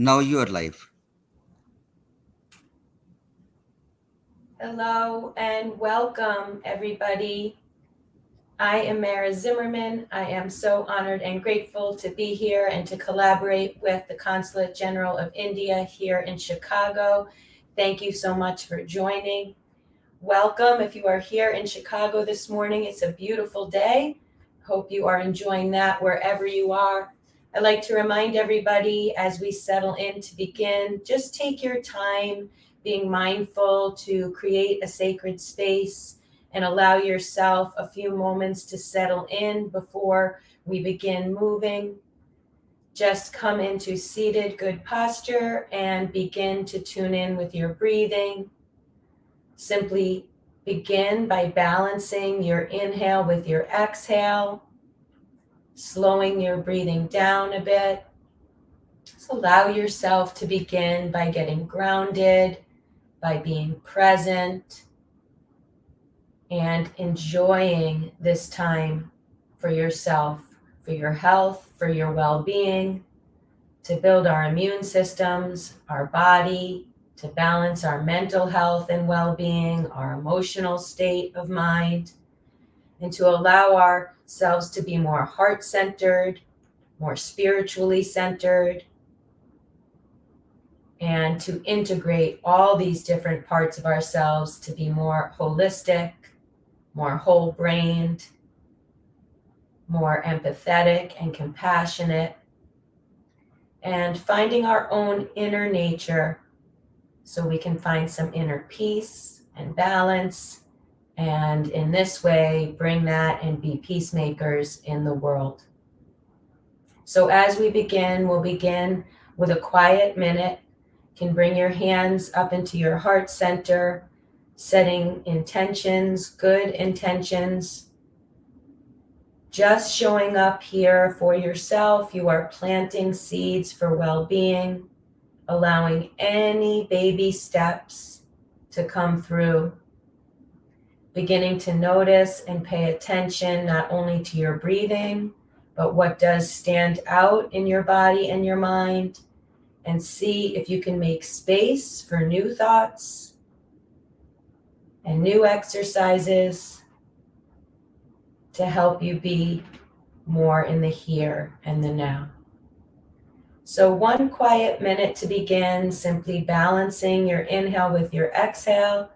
Now you are live. Hello and welcome, everybody. I am Mara Zimmerman. I am so honored and grateful to be here and to collaborate with the Consulate General of India here in Chicago. Thank you so much for joining. Welcome if you are here in Chicago this morning. It's a beautiful day. Hope you are enjoying that wherever you are. I'd like to remind everybody as we settle in to begin, just take your time being mindful to create a sacred space and allow yourself a few moments to settle in before we begin moving. Just come into seated good posture and begin to tune in with your breathing. Simply begin by balancing your inhale with your exhale, slowing your breathing down a bit. Just allow yourself to begin by getting grounded, by being present, and enjoying this time for yourself, for your health, for your well-being, to build our immune systems, our body, to balance our mental health and well-being, our emotional state of mind, and to allow ourselves to be more heart-centered, more spiritually centered, and to integrate all these different parts of ourselves to be more holistic, more whole-brained, more empathetic and compassionate, and finding our own inner nature so we can find some inner peace and balance, and in this way bring that and be peacemakers in the world. So as we begin, we'll begin with a quiet minute. You can bring your hands up into your heart center, setting intentions, good intentions. Just showing up here for yourself. You are planting seeds for well-being, allowing any baby steps to come through. Beginning to notice and pay attention not only to your breathing, but what does stand out in your body and your mind, and see if you can make space for new thoughts and new exercises to help you be more in the here and the now. So one quiet minute to begin, simply balancing your inhale with your exhale.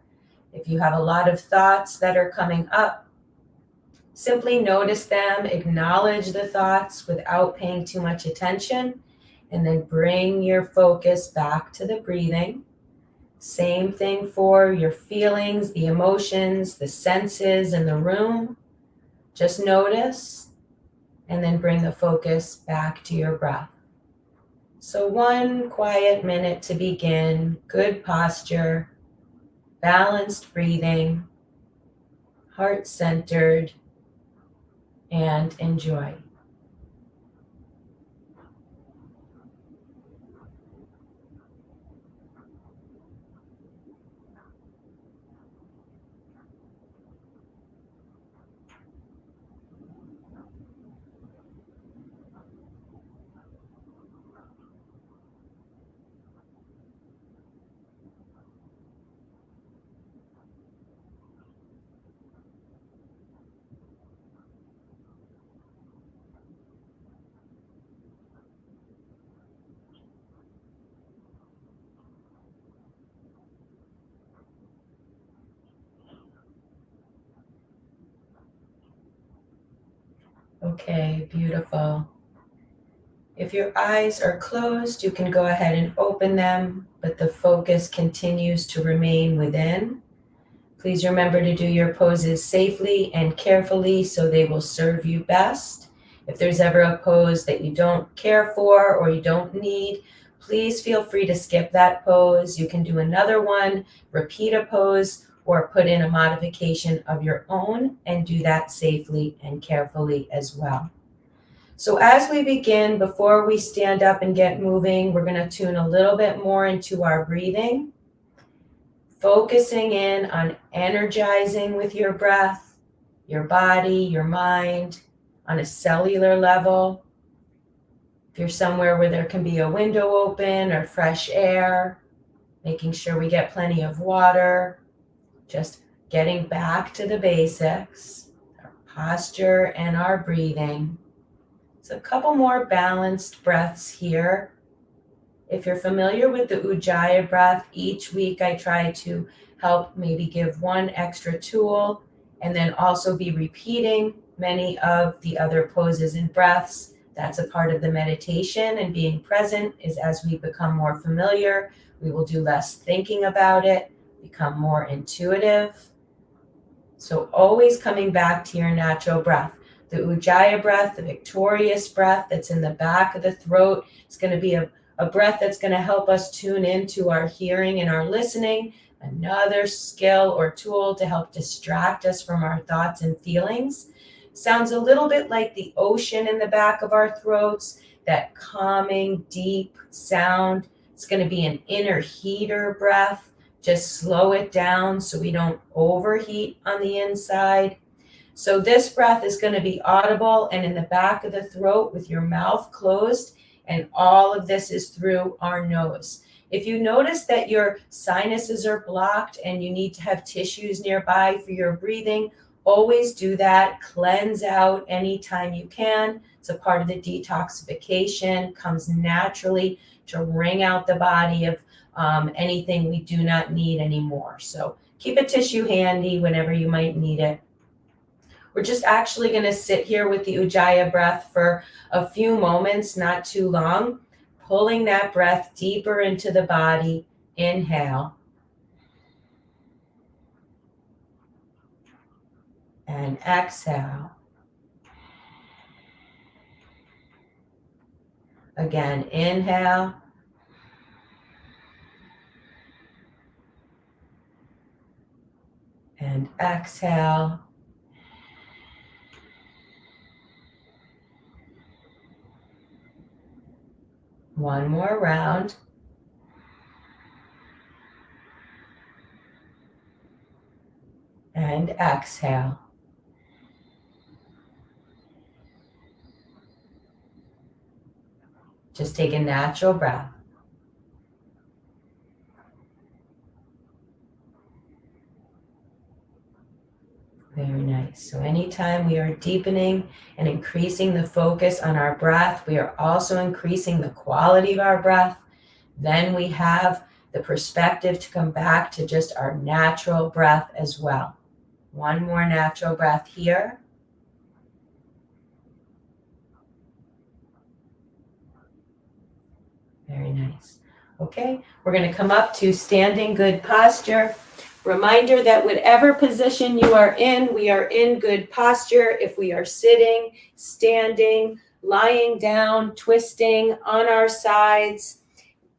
If you have a lot of thoughts that are coming up, simply notice them, acknowledge the thoughts without paying too much attention, and then bring your focus back to the breathing. Same thing for your feelings, the emotions, the senses in the room. Just notice, and then bring the focus back to your breath. So one quiet minute to begin, good posture, balanced breathing, heart-centered, and enjoy. Okay, beautiful. If your eyes are closed, you can go ahead and open them, but the focus continues to remain within. Please remember to do your poses safely and carefully so they will serve you best. If there's ever a pose that you don't care for or you don't need, please feel free to skip that pose. You can do another one, repeat a pose, or put in a modification of your own and do that safely and carefully as well. So as we begin, before we stand up and get moving, we're going to tune a little bit more into our breathing, focusing in on energizing with your breath, your body, your mind, on a cellular level. If you're somewhere where there can be a window open or fresh air, making sure we get plenty of water, just getting back to the basics, our posture and our breathing. So a couple more balanced breaths here. If you're familiar with the Ujaya Breath, each week I try to help maybe give one extra tool and then also be repeating many of the other poses and breaths. That's a part of the meditation, and being present is as we become more familiar, we will do less thinking about it, become more intuitive. So always coming back to your natural breath. The Ujaya breath, the victorious breath that's in the back of the throat, it's going to be a breath that's going to help us tune into our hearing and our listening. Another skill or tool to help distract us from our thoughts and feelings. Sounds a little bit like the ocean in the back of our throats, that calming, deep sound. It's going to be an inner heater breath. Just slow it down so we don't overheat on the inside. So this breath is going to be audible and in the back of the throat with your mouth closed, and all of this is through our nose. If you notice that your sinuses are blocked and you need to have tissues nearby for your breathing, always do that. Cleanse out anytime you can. It's a part of the detoxification, comes naturally to wring out the body of anything we do not need anymore. So keep a tissue handy whenever you might need it. We're just actually going to sit here with the Ujaya breath for a few moments, not too long, pulling that breath deeper into the body. Inhale. And exhale. Again, inhale. And exhale. One more round. And exhale. Just take a natural breath. Very nice. So anytime we are deepening and increasing the focus on our breath, we are also increasing the quality of our breath. Then we have the perspective to come back to just our natural breath as well. One more natural breath here. Very nice. Okay, we're going to come up to standing good posture. Reminder that whatever position you are in, we are in good posture. If we are sitting, standing, lying down, twisting on our sides,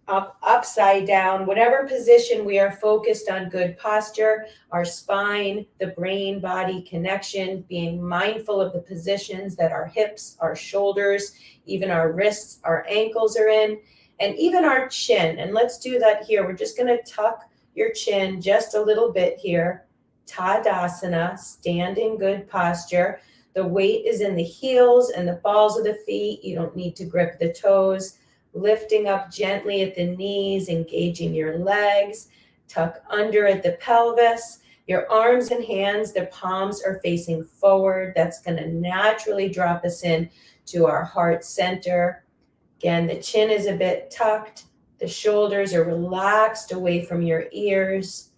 upside down, whatever position we are focused on good posture, our spine, the brain-body connection, being mindful of the positions that our hips, our shoulders, even our wrists, our ankles are in, and even our chin. And let's do that here. We're just going to tuck your chin just a little bit here. Tadasana, standing good posture. The weight is in the heels and the balls of the feet. You don't need to grip the toes. Lifting up gently at the knees, engaging your legs. Tuck under at the pelvis. Your arms and hands, the palms are facing forward. That's going to naturally drop us in to our heart center. Again, the chin is a bit tucked. The shoulders are relaxed away from your ears.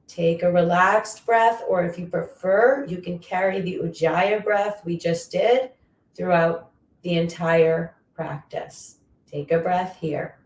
Take a relaxed breath, or if you prefer, you can carry the Ujaya breath we just did throughout the entire practice. Take a breath here.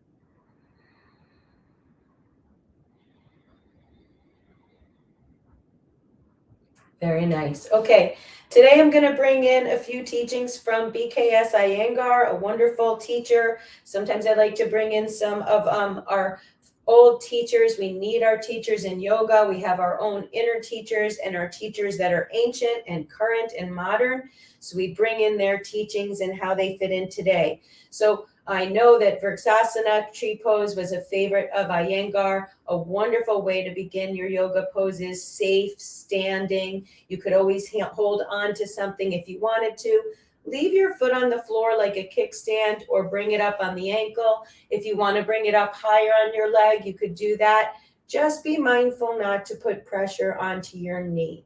Very nice. Okay, today I'm going to bring in a few teachings from BKS Iyengar, a wonderful teacher. Sometimes I like to bring in some of our old teachers. We need our teachers in yoga. We have our own inner teachers and our teachers that are ancient and current and modern. So we bring in their teachings and how they fit in today. So I know that Bhadrasana tree pose was a favorite of Iyengar, a wonderful way to begin your yoga poses, safe, standing. You could always hold on to something if you wanted to. leave your foot on the floor like a kickstand or bring it up on the ankle. If you want to bring it up higher on your leg, you could do that. Just be mindful not to put pressure onto your knee.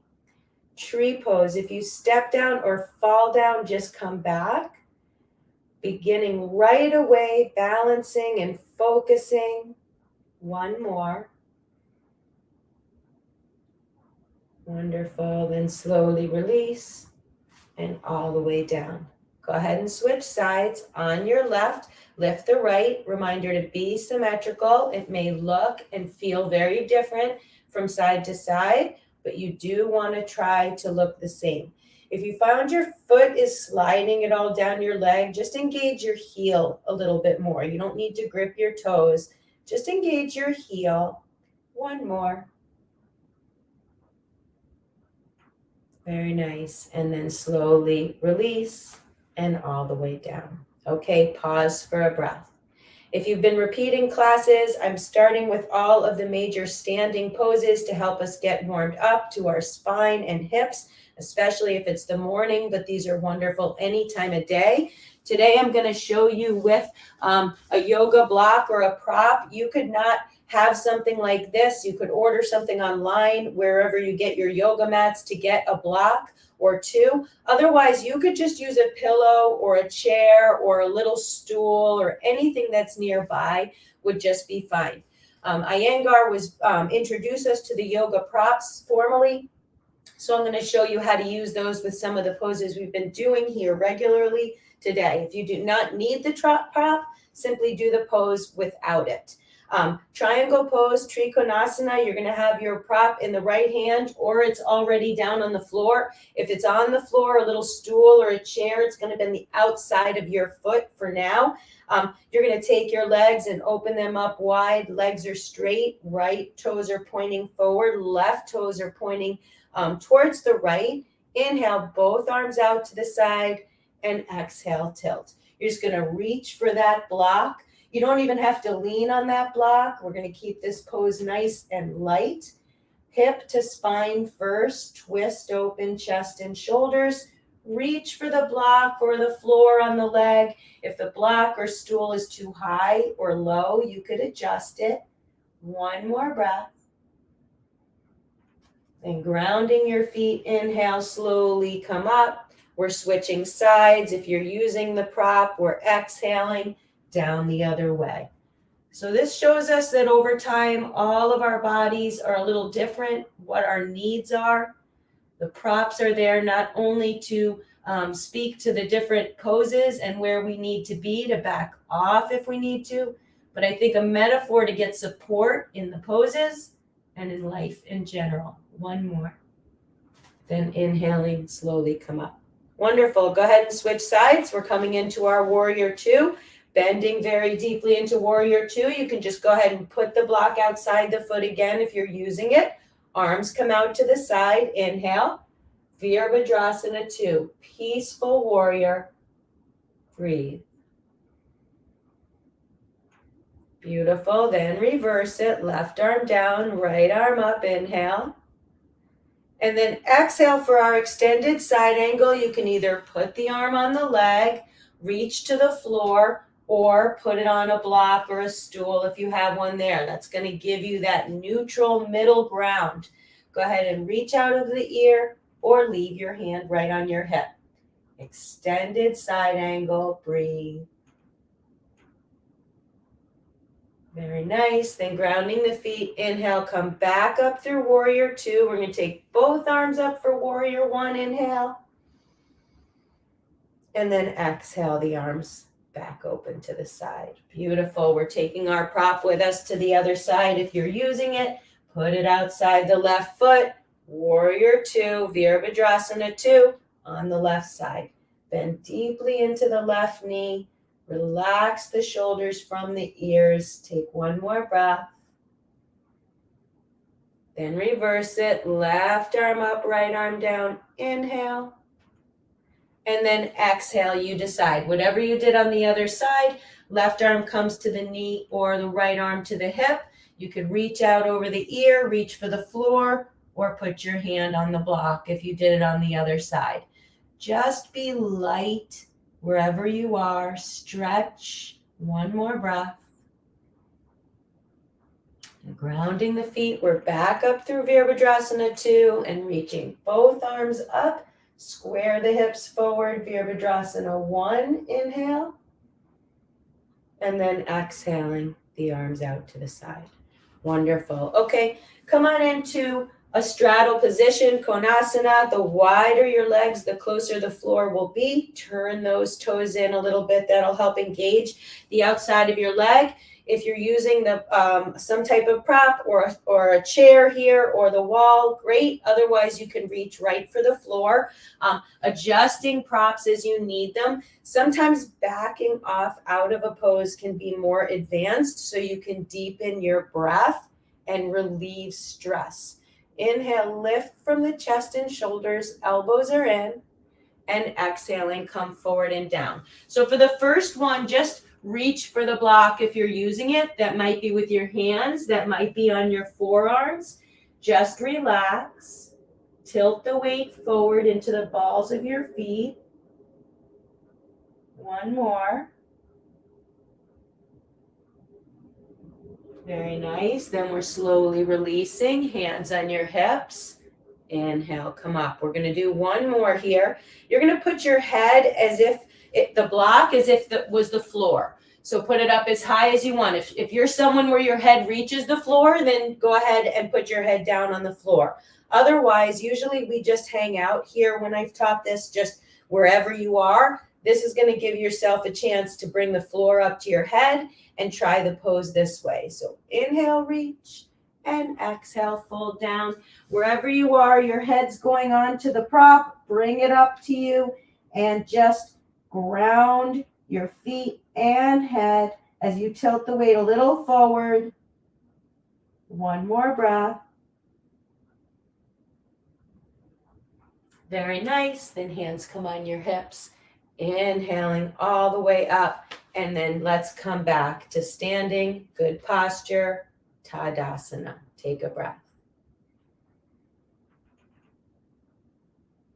Tree pose. If you step down or fall down, just come back. Beginning right away, balancing and focusing. One more. Wonderful. Then slowly release and all the way down. Go ahead and switch sides. On your left, lift the right. Reminder to be symmetrical. It may look and feel very different from side to side, but you do want to try to look the same. If you found your foot is sliding it all down your leg, just engage your heel a little bit more. You don't need to grip your toes. Just engage your heel. One more. Very nice. And then slowly release and all the way down. Okay, pause for a breath. If you've been repeating classes, I'm starting with all of the major standing poses to help us get warmed up to our spine and hips, especially if it's the morning, but these are wonderful any time of day. Today, I'm going to show you with a yoga block or a prop. You could not have something like this. You could order something online wherever you get your yoga mats to get a block or two. Otherwise, you could just use a pillow or a chair or a little stool or anything that's nearby would just be fine. Iyengar was introduced us to the yoga props formally. So I'm going to show you how to use those with some of the poses we've been doing here regularly today. If you do not need the prop, simply do the pose without it. Triangle pose, Triconasana, you're going to have your prop in the right hand or it's already down on the floor. If it's on the floor, a little stool or a chair, it's going to be on the outside of your foot for now. You're going to take your legs and open them up wide. Legs are straight, right toes are pointing forward, left toes are pointing towards the right. Inhale, both arms out to the side and exhale, tilt. You're just going to reach for that block. You don't even have to lean on that block. We're going to keep this pose nice and light. Hip to spine first, twist open chest and shoulders. Reach for the block or the floor on the leg. If the block or stool is too high or low, you could adjust it. One more breath. Then grounding your feet, inhale, slowly come up. We're switching sides. If you're using the prop, we're exhaling down the other way. So this shows us that over time, all of our bodies are a little different, what our needs are. The props are there not only to speak to the different poses and where we need to be to back off if we need to, but I think a metaphor to get support in the poses and in life in general. One more. Then inhaling, slowly come up. Wonderful. Go ahead and switch sides. We're coming into our warrior two. Bending very deeply into warrior two. You can just go ahead and put the block outside the foot again if you're using it. Arms come out to the side. Inhale. Veer Bhadrasana 2. Peaceful warrior. Breathe. Beautiful. Then reverse it. Left arm down, right arm up. Inhale. And then exhale for our extended side angle. You can either put the arm on the leg, reach to the floor, or put it on a block or a stool if you have one there. That's going to give you that neutral middle ground. Go ahead and reach out of the ear or leave your hand right on your hip. Extended side angle, breathe. Very nice. Then grounding the feet, inhale, come back up through warrior two. We're going to take both arms up for warrior one, inhale. And then exhale the arms back open to the side. Beautiful. We're taking our prop with us to the other side. If you're using it, put it outside the left foot. Warrior two, Veer Bhadrasana 2 on the left side. Bend deeply into the left knee. Relax the shoulders from the ears. Take one more breath. Then reverse it. Left arm up, right arm down. Inhale. And then exhale, you decide. Whatever you did on the other side, left arm comes to the knee or the right arm to the hip. You could reach out over the ear, reach for the floor, or put your hand on the block if you did it on the other side. Just be light wherever you are. Stretch. One more breath. And grounding the feet, we're back up through Bhadrasana 2 and reaching both arms up. Square the hips forward, Bhadrasana 1, inhale. And then exhaling the arms out to the side. Wonderful. Okay, come on into a straddle position, Konasana. The wider your legs, the closer the floor will be. Turn those toes in a little bit. That'll help engage the outside of your leg. If you're using some type of prop or a chair here or the wall, great. Otherwise, you can reach right for the floor. Adjusting props as you need them. Sometimes backing off out of a pose can be more advanced so you can deepen your breath and relieve stress. Inhale, lift from the chest and shoulders, elbows are in, and exhaling, come forward and down. So for the first one, just reach for the block if you're using it. That might be with your hands, that might be on your forearms. Just relax. Tilt the weight forward into the balls of your feet. One more. Very nice. Then we're slowly releasing, hands on your hips. Inhale, come up. We're going to do one more here. You're going to put your head as if the block as if that was the floor. So put it up as high as you want. If you're someone where your head reaches the floor, then go ahead and put your head down on the floor. Otherwise, usually we just hang out here when I've taught this, just wherever you are. This is going to give yourself a chance to bring the floor up to your head and try the pose this way. So inhale, reach, and exhale, fold down. Wherever you are, your head's going on to the prop. Bring it up to you and just ground your feet and head as you tilt the weight a little forward. One more breath. Very nice. Then hands come on your hips. Inhaling all the way up. And then let's come back to standing. Good posture. Tadasana. Take a breath.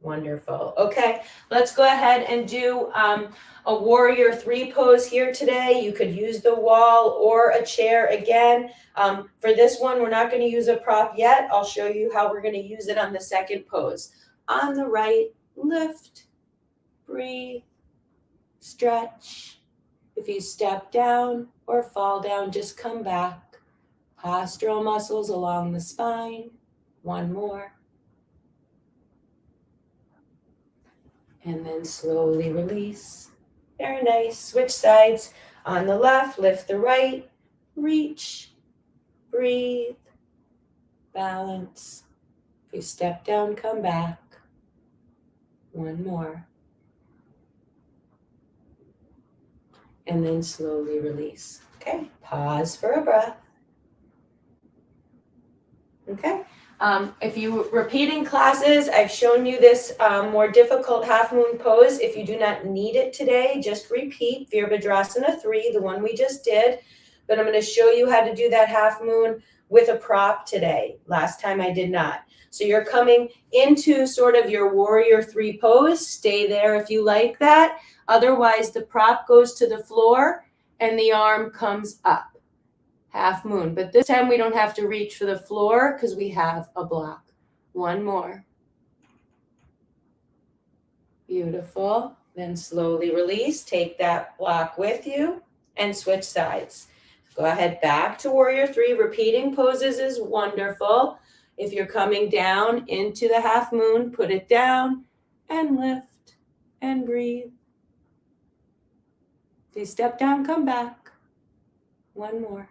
Wonderful. Okay, let's go ahead and do a warrior 3 pose here today. You could use the wall or a chair again. For this one, we're not going to use a prop yet. I'll show you how we're going to use it on the second pose. On the right, lift, breathe, stretch. If you step down or fall down, just come back. Postural muscles along the spine. One more. And then slowly release. Very nice. Switch sides. On the left, lift the right. Reach. Breathe. Balance. If you step down, come back. One more. And then slowly release. Okay. Pause for a breath. Okay. If you're repeating classes, I've shown you this more difficult half moon pose. If you do not need it today, just repeat Bhadrasana 3, the one we just did. But I'm going to show you how to do that half moon with a prop today. Last time I did not. So you're coming into sort of your warrior 3 pose. Stay there if you like that. Otherwise, the prop goes to the floor and the arm comes up. Half moon, but this time we don't have to reach for the floor because we have a block. One more. Beautiful. Then slowly release. Take that block with you and switch sides. Go ahead back to warrior 3. Repeating poses is wonderful. If you're coming down into the half moon, put it down and lift and breathe. If you step down, come back. One more.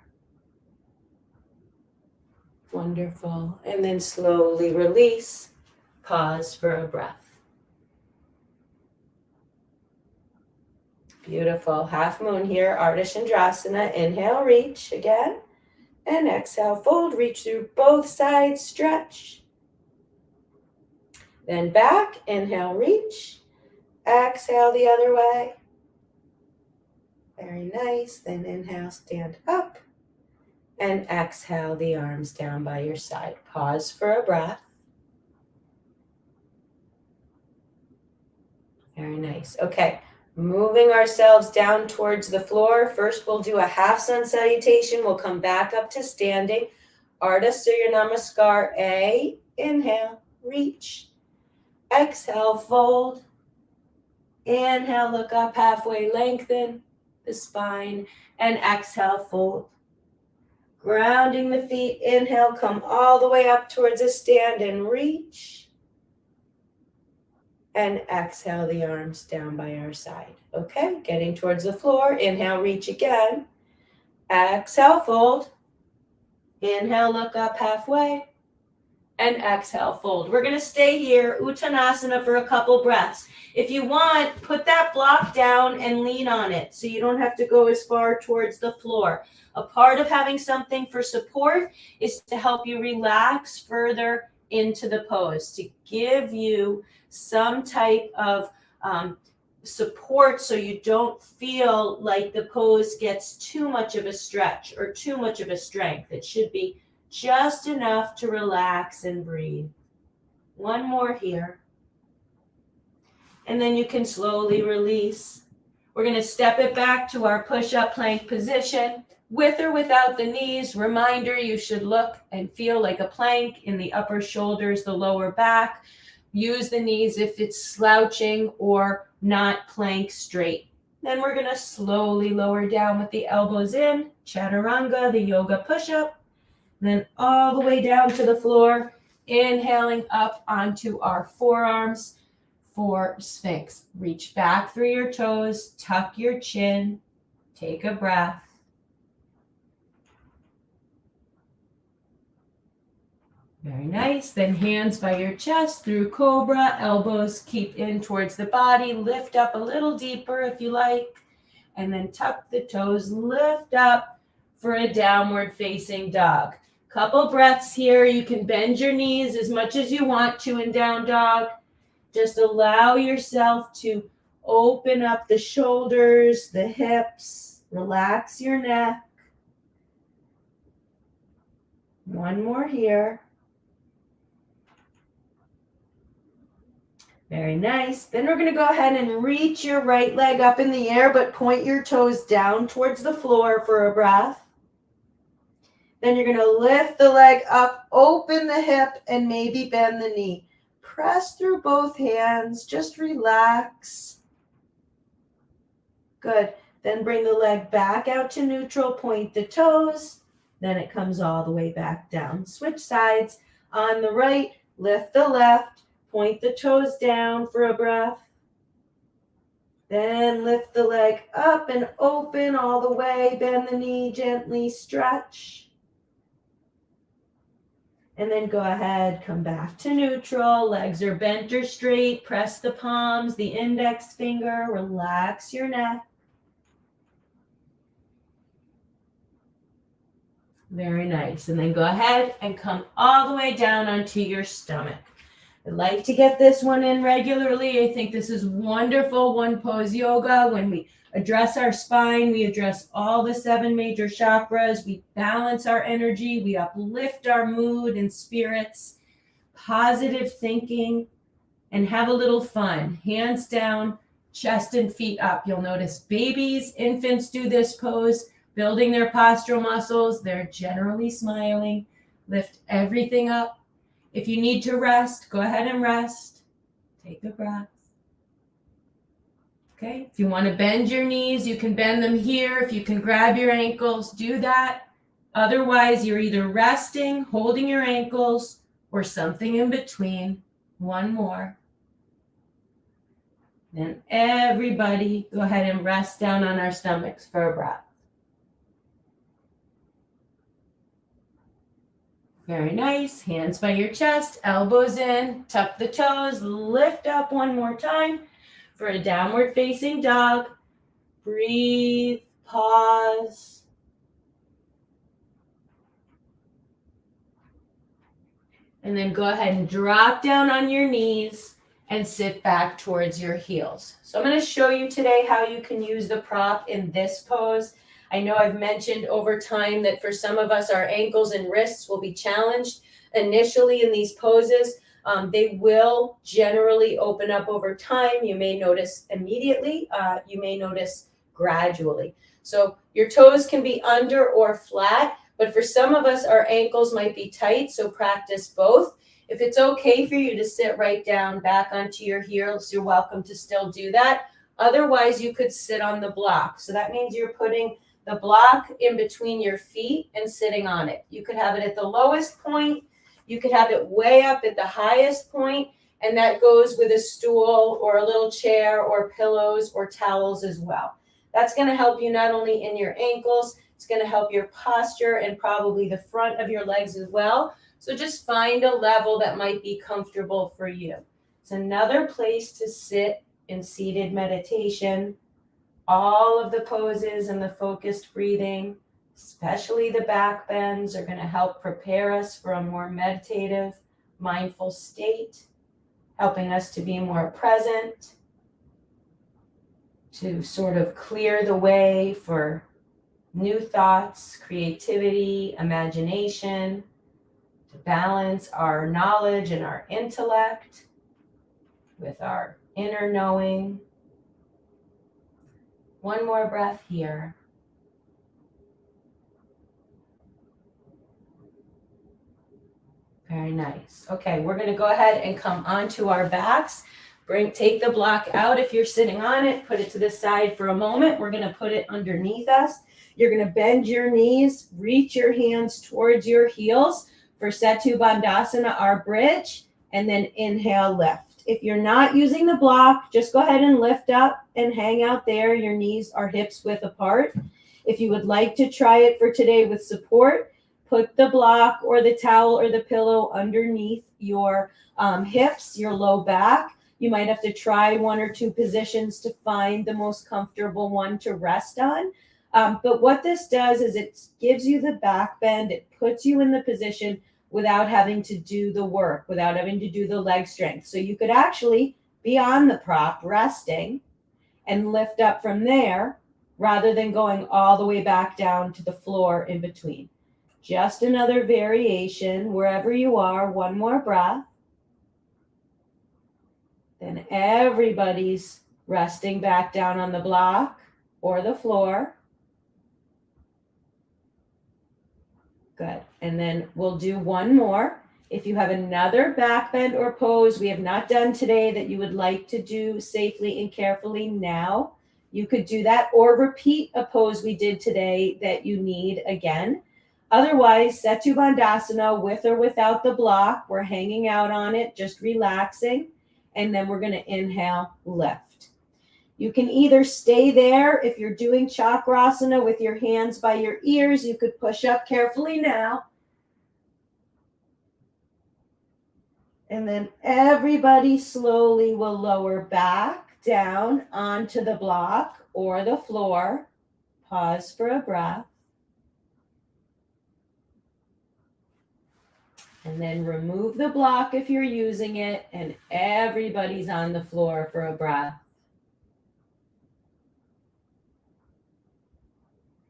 Wonderful. And then slowly release. Pause for a breath. Beautiful. Half moon here. Ardha Chandrasana. Inhale, reach again. And exhale, fold. Reach through both sides. Stretch. Then back. Inhale, reach. Exhale the other way. Very nice. Then inhale, stand up. And exhale the arms down by your side. Pause for a breath. Very nice. Okay, moving ourselves down towards the floor. First, we'll do a half sun salutation. We'll come back up to standing. Ardha Surya Namaskar. A, inhale, reach. Exhale, fold. Inhale, look up halfway, lengthen the spine. And exhale, fold. Grounding the feet. Inhale, come all the way up towards a stand and reach. And exhale the arms down by our side. Okay, getting towards the floor. Inhale, reach again. Exhale, fold. Inhale, look up halfway. And exhale, fold. We're going to stay here, Uttanasana, for a couple breaths. If you want, put that block down and lean on it so you don't have to go as far towards the floor. A part of having something for support is to help you relax further into the pose, to give you some type of support so you don't feel like the pose gets too much of a stretch or too much of a strength. It should be just enough to relax and breathe. One more here. And then you can slowly release. We're going to step it back to our push-up plank position. With or without the knees, reminder, you should look and feel like a plank in the upper shoulders, the lower back. Use the knees if it's slouching or not plank straight. Then we're going to slowly lower down with the elbows in, chaturanga, the yoga push-up. Then all the way down to the floor, inhaling up onto our forearms for Sphinx. Reach back through your toes, tuck your chin, take a breath. Very nice. Then hands by your chest through cobra, elbows keep in towards the body, lift up a little deeper if you like, and then tuck the toes, lift up for a downward facing dog. Couple breaths here. You can bend your knees as much as you want to in down dog. Just allow yourself to open up the shoulders, the hips, relax your neck. One more here. Very nice. Then we're going to go ahead and reach your right leg up in the air, but point your toes down towards the floor for a breath. Then you're going to lift the leg up, open the hip, and maybe bend the knee. Press through both hands. Just relax. Good. Then bring the leg back out to neutral. Point the toes. Then it comes all the way back down. Switch sides. On the right, lift the left. Point the toes down for a breath. Then lift the leg up and open all the way. Bend the knee, gently stretch. And then go ahead, come back to neutral. Legs are bent or straight. Press the palms, the index finger. Relax your neck. Very nice. And then go ahead and come all the way down onto your stomach. I like to get this one in regularly. I think this is wonderful one pose yoga. When we address our spine, we address all the 7 major chakras. We balance our energy. We uplift our mood and spirits, positive thinking, and have a little fun. Hands down, chest and feet up. You'll notice babies, infants do this pose, building their postural muscles. They're generally smiling. Lift everything up. If you need to rest, go ahead and rest. Take a breath. Okay, if you want to bend your knees, you can bend them here. If you can grab your ankles, do that. Otherwise, you're either resting, holding your ankles, or something in between. One more. Then everybody, go ahead and rest down on our stomachs for a breath. Very nice. Hands by your chest, elbows in, tuck the toes, lift up one more time for a downward facing dog. Breathe, pause. And then go ahead and drop down on your knees and sit back towards your heels. So I'm going to show you today how you can use the prop in this pose. I know I've mentioned over time that for some of us, our ankles and wrists will be challenged initially in these poses. They will generally open up over time. You may notice immediately, you may notice gradually. So your toes can be under or flat, but for some of us, our ankles might be tight, so practice both. If it's okay for you to sit right down back onto your heels, you're welcome to still do that. Otherwise, you could sit on the block. So that means you're putting the block in between your feet and sitting on it. You could have it at the lowest point. You could have it way up at the highest point, and that goes with a stool or a little chair or pillows or towels as well. That's going to help you not only in your ankles, it's going to help your posture and probably the front of your legs as well. So just find a level that might be comfortable for you. It's another place to sit in seated meditation. All of the poses and the focused breathing, especially the back bends, are going to help prepare us for a more meditative, mindful state, helping us to be more present, to sort of clear the way for new thoughts, creativity, imagination, to balance our knowledge and our intellect with our inner knowing. One more breath here. Very nice. Okay, we're going to go ahead and come onto our backs. Take the block out if you're sitting on it. Put it to the side for a moment. We're going to put it underneath us. You're going to bend your knees, reach your hands towards your heels for Setu Bandhasana, our bridge, and then inhale, lift. If you're not using the block, just go ahead and lift up and hang out there. Your knees are hips width apart. If you would like to try it for today with support, put the block or the towel or the pillow underneath your hips, your low back. You might have to try one or two positions to find the most comfortable one to rest on. But what this does is it gives you the back bend. It puts you in the position without having to do the work, without having to do the leg strength. So you could actually be on the prop resting and lift up from there rather than going all the way back down to the floor in between. Just another variation wherever you are. One more breath. Then everybody's resting back down on the block or the floor. Good. And then we'll do one more. If you have another back bend or pose we have not done today that you would like to do safely and carefully now, you could do that or repeat a pose we did today that you need again. Otherwise, Setu Bandhasana with or without the block. We're hanging out on it, just relaxing. And then we're going to inhale, lift. You can either stay there if you're doing Chakrasana with your hands by your ears. You could push up carefully now. And then everybody slowly will lower back down onto the block or the floor. Pause for a breath. And then remove the block if you're using it, and everybody's on the floor for a breath.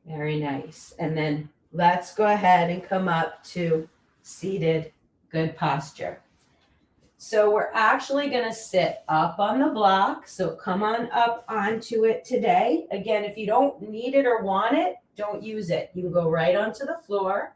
Very nice. And then let's go ahead and come up to seated good posture. So we're actually going to sit up on the block. So come on up onto it today. Again, if you don't need it or want it, don't use it. You can go right onto the floor.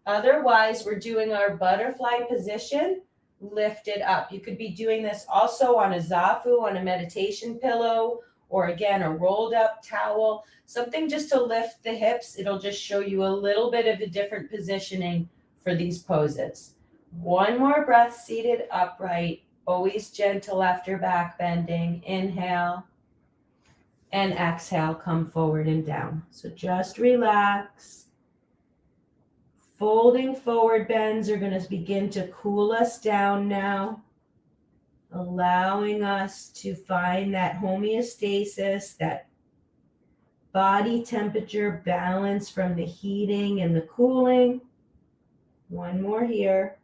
Otherwise, we're doing our butterfly position, lifted up. You could be doing this also on a zafu, on a meditation pillow, or again, a rolled up towel, something just to lift the hips. It'll just show you a little bit of a different positioning for these poses. One more breath, seated upright, always gentle after back bending. Inhale and exhale, come forward and down. So just relax. Folding forward bends are going to begin to cool us down now, allowing us to find that homeostasis, that body temperature balance from the heating and the cooling. One more here.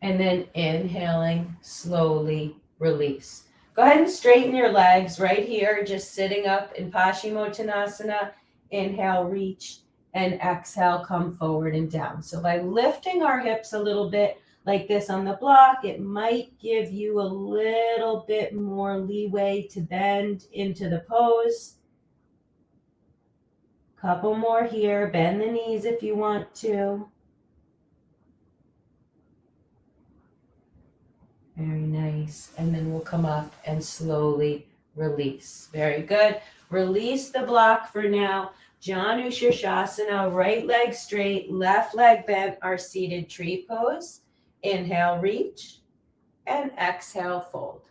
And then inhaling, slowly release. Go ahead and straighten your legs right here, just sitting up in Paschimottanasana. Inhale, reach. And exhale, come forward and down. So by lifting our hips a little bit like this on the block, it might give you a little bit more leeway to bend into the pose. Couple more here. Bend the knees if you want to. Very nice. And then we'll come up and slowly release. Very good. Release the block for now. Janu Shirshasana, right leg straight, left leg bent, our seated tree pose. Inhale, reach, and exhale, fold.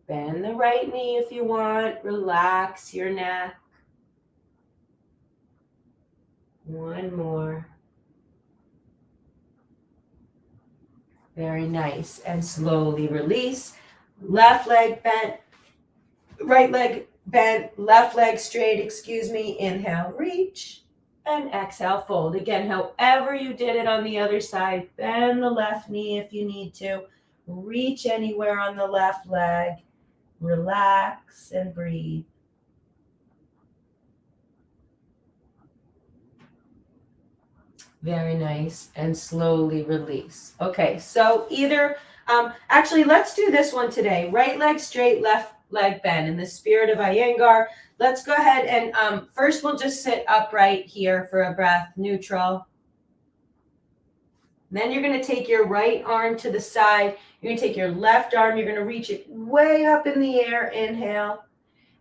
Bend the right knee if you want. Relax your neck. One more. Very nice. And slowly release. Left leg bent, right leg bent, left leg straight, Inhale, reach, and exhale, fold. Again, however you did it on the other side, bend the left knee if you need to. Reach anywhere on the left leg. Relax and breathe. Very nice. And slowly release. Okay, so either, actually, let's do this one today. Right leg straight, left leg bend. In the spirit of Iyengar, let's go ahead and first we'll just sit upright here for a breath, neutral. Then you're going to take your right arm to the side. You're going to take your left arm. You're going to reach it way up in the air. Inhale.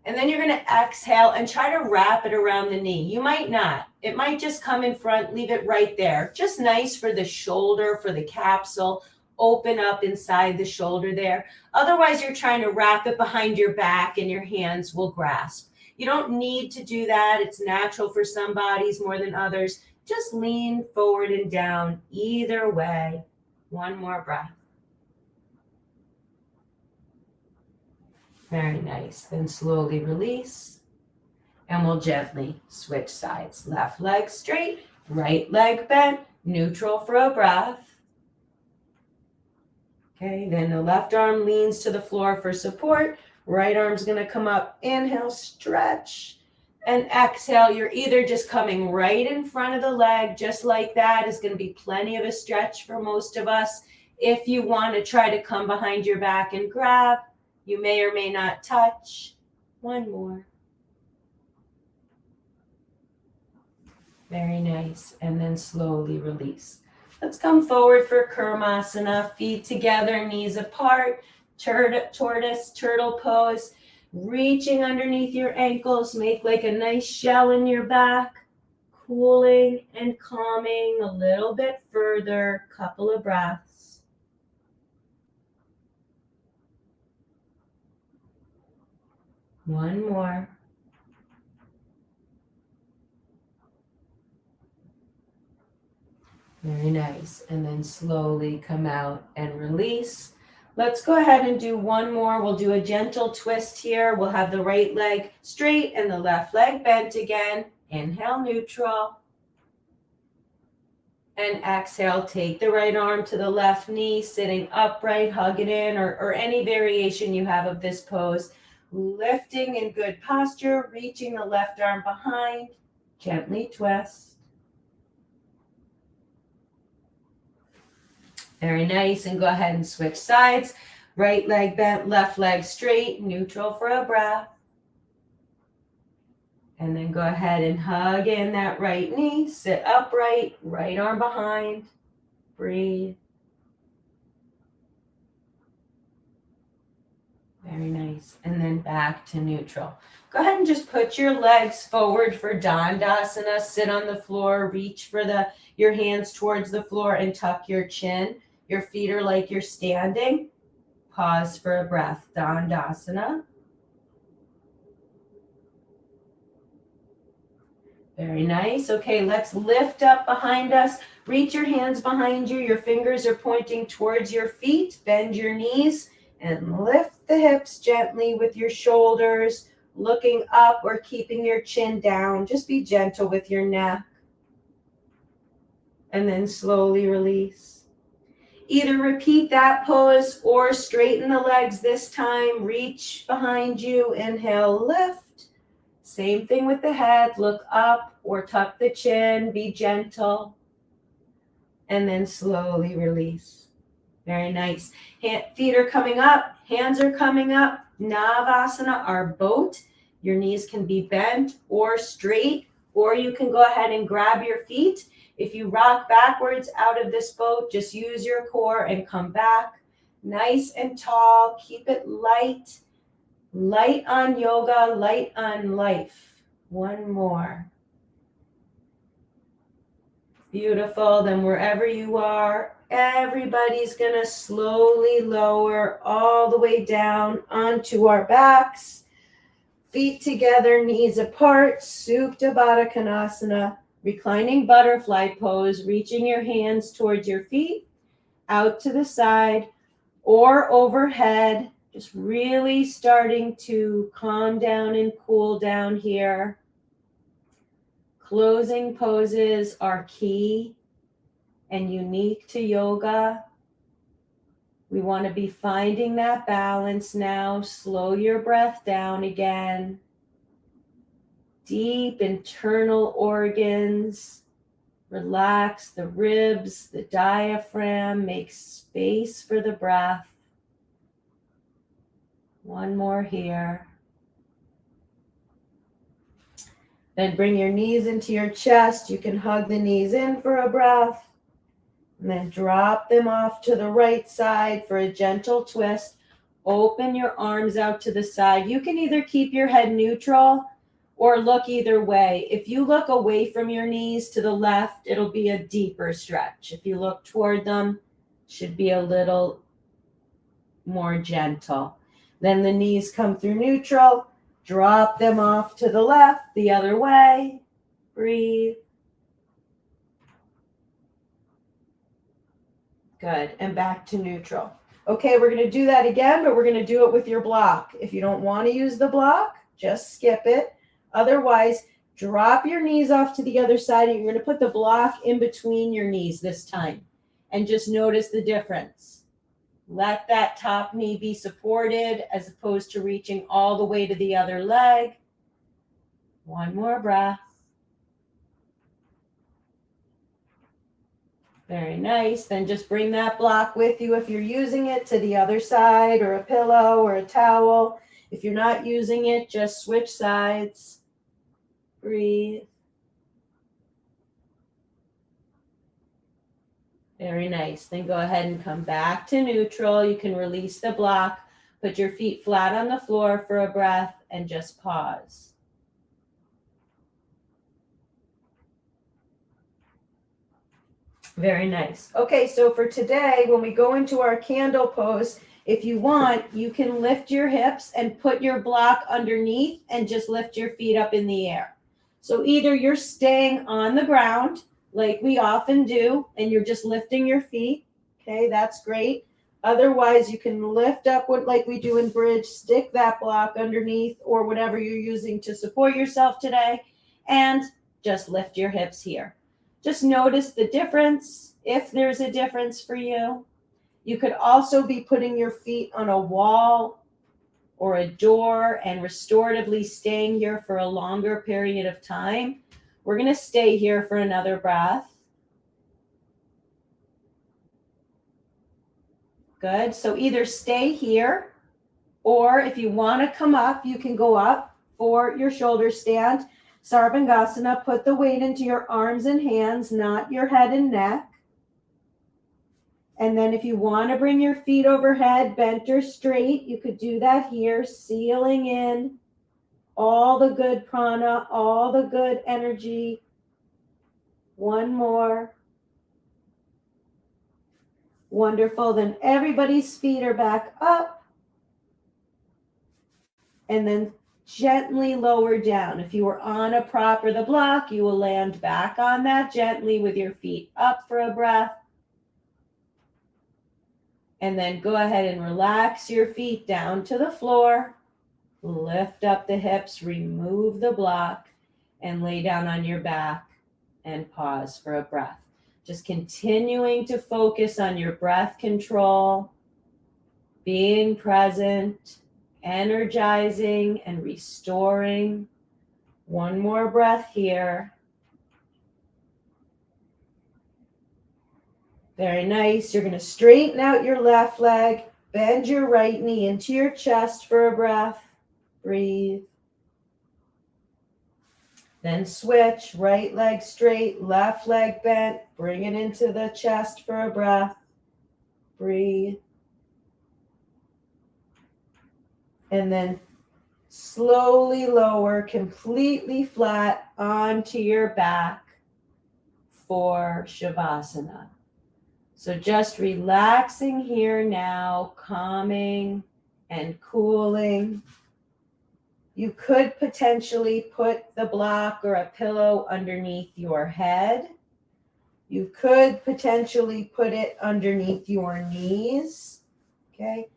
And then you're going to exhale and try to wrap it around the knee. You might not. It might just come in front. Leave it right there. Just nice for the shoulder, for the capsule. Open up inside the shoulder there. Otherwise, you're trying to wrap it behind your back and your hands will grasp. You don't need to do that. It's natural for some bodies more than others. Just lean forward and down either way. One more breath. Very nice. Then slowly release. And we'll gently switch sides. Left leg straight, right leg bent, neutral for a breath. Okay, then the left arm leans to the floor for support. Right arm's going to come up. Inhale, stretch. And exhale, you're either just coming right in front of the leg, just like that. Is going to be plenty of a stretch for most of us. If you want to try to come behind your back and grab, you may or may not touch. One more. Very nice. And then slowly release. Let's come forward for Kurmasana. Feet together, knees apart. Tortoise, turtle pose. Reaching underneath your ankles. Make like a nice shell in your back. Cooling and calming a little bit further. Couple of breaths. One more. Very nice. And then slowly come out and release. Let's go ahead and do one more. We'll do a gentle twist here. We'll have the right leg straight and the left leg bent again. Inhale, neutral. And exhale, take the right arm to the left knee, sitting upright, hug it in, or any variation you have of this pose. Lifting in good posture, reaching the left arm behind, gently twist. Very nice, and go ahead and switch sides. Right leg bent, left leg straight, neutral for a breath. And then go ahead and hug in that right knee, sit upright, right arm behind, breathe. Very nice. And then back to neutral. Go ahead and just put your legs forward for Dandasana. Sit on the floor, reach for your hands towards the floor and tuck your chin. Your feet are like you're standing. Pause for a breath. Dandasana. Very nice. Okay, let's lift up behind us. Reach your hands behind you. Your fingers are pointing towards your feet. Bend your knees. And lift the hips gently with your shoulders, looking up or keeping your chin down. Just be gentle with your neck. And then slowly release. Either repeat that pose or straighten the legs this time. Reach behind you. Inhale, lift. Same thing with the head. Look up or tuck the chin. Be gentle. And then slowly release. Very nice. Feet are coming up. Hands are coming up. Navasana, our boat. Your knees can be bent or straight, or you can go ahead and grab your feet. If you rock backwards out of this boat, just use your core and come back. Nice and tall. Keep it light. Light on yoga, light on life. One more. Beautiful. Then wherever you are, everybody's going to slowly lower all the way down onto our backs. Feet together, knees apart, Supta Baddha Konasana, reclining butterfly pose, reaching your hands towards your feet, out to the side or overhead, just really starting to calm down and cool down here. Closing poses are key and unique to yoga. We want to be finding that balance now. Slow your breath down again. Deep internal organs. Relax the ribs, the diaphragm. Make space for the breath. One more here. Then bring your knees into your chest. You can hug the knees in for a breath. And then drop them off to the right side for a gentle twist. Open your arms out to the side. You can either keep your head neutral or look either way. If you look away from your knees to the left, it'll be a deeper stretch. If you look toward them, it should be a little more gentle. Then the knees come through neutral. Drop them off to the left, the other way. Breathe. Good. And back to neutral. Okay, we're going to do that again, but we're going to do it with your block. If you don't want to use the block, just skip it. Otherwise, drop your knees off to the other side. And you're going to put the block in between your knees this time. And just notice the difference. Let that top knee be supported as opposed to reaching all the way to the other leg. One more breath. Very nice. Then just bring that block with you if you're using it to the other side, or a pillow or a towel. If you're not using it, just switch sides. Breathe. Very nice. Then go ahead and come back to neutral. You can release the block. Put your feet flat on the floor for a breath and just pause. Very nice. Okay, so for today, when we go into our candle pose, if you want, you can lift your hips and put your block underneath and just lift your feet up in the air. So either you're staying on the ground, like we often do, and you're just lifting your feet. Okay, that's great. Otherwise, you can lift up like we do in bridge, stick that block underneath or whatever you're using to support yourself today, and just lift your hips here. Just notice the difference, if there's a difference for you. You could also be putting your feet on a wall or a door and restoratively staying here for a longer period of time. We're going to stay here for another breath. Good. So either stay here, or if you want to come up, you can go up for your shoulder stand. Sarvangasana, put the weight into your arms and hands, not your head and neck. And then if you want to bring your feet overhead, bent or straight, you could do that here, sealing in all the good prana, all the good energy. One more. Wonderful. Then everybody's feet are back up. And then gently lower down. If you were on a prop or the block, you will land back on that gently with your feet up for a breath. And then go ahead and relax your feet down to the floor. Lift up the hips, remove the block, and lay down on your back and pause for a breath. Just continuing to focus on your breath control, being present, energizing and restoring One more breath here. Very nice. You're going to straighten out your left leg, bend your right knee into your chest for a breath. Breathe. Then switch, right leg straight, left leg bent. Bring it into the chest for a breath. Breathe. And then slowly lower completely flat onto your back for Shavasana. So just relaxing here now, calming and cooling. You could potentially put the block or a pillow underneath your head. You could potentially put it underneath your knees. Okay.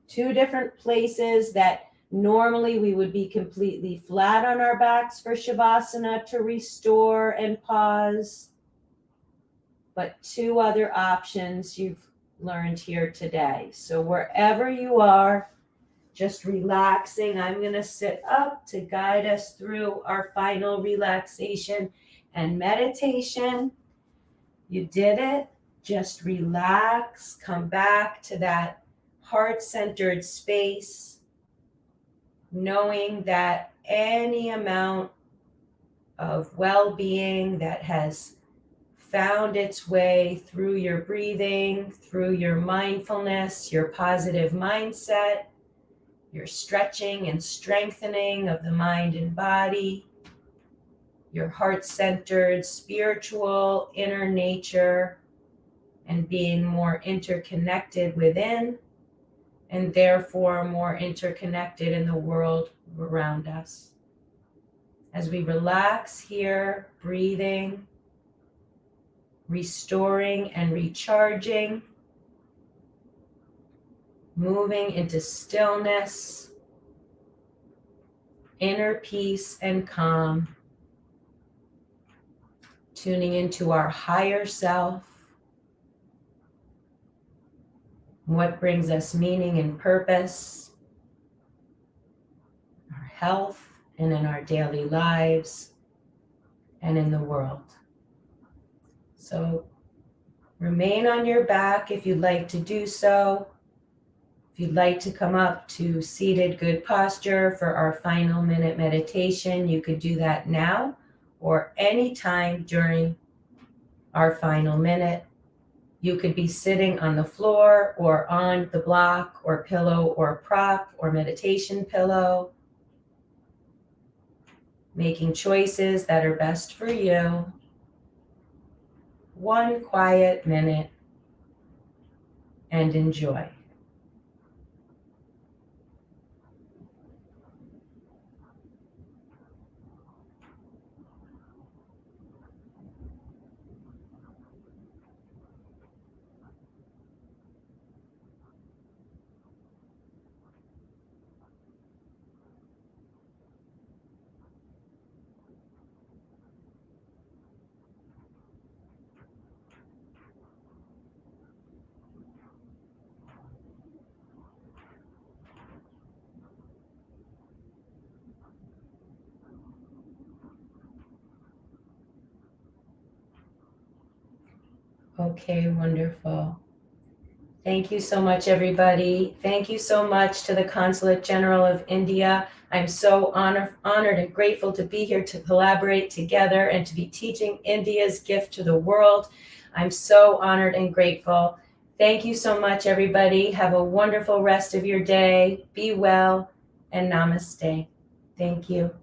2 different places that normally we would be completely flat on our backs for Shavasana to restore and pause. But 2 other options you've learned here today. So wherever you are, just relaxing. I'm going to sit up to guide us through our final relaxation and meditation. You did it. Just relax. Come back to that heart-centered space, knowing that any amount of well-being that has found its way through your breathing, through your mindfulness, your positive mindset, your stretching and strengthening of the mind and body, your heart-centered, spiritual, inner nature, and being more interconnected within, and therefore more interconnected in the world around us. As we relax here, breathing, restoring and recharging, moving into stillness, inner peace and calm, tuning into our higher self, what brings us meaning and purpose, our health, and in our daily lives, and in the world. So remain on your back if you'd like to do so. If you'd like to come up to seated good posture for our final minute meditation, you could do that now or anytime during our final minute. You could be sitting on the floor or on the block or pillow or prop or meditation pillow, making choices that are best for you. 1 quiet minute and enjoy. Okay, wonderful. Thank you so much, everybody. Thank you so much to the Consulate General of India. I'm so honored and grateful to be here to collaborate together and to be teaching India's gift to the world. I'm so honored and grateful. Thank you so much, everybody. Have a wonderful rest of your day. Be well and namaste. Thank you.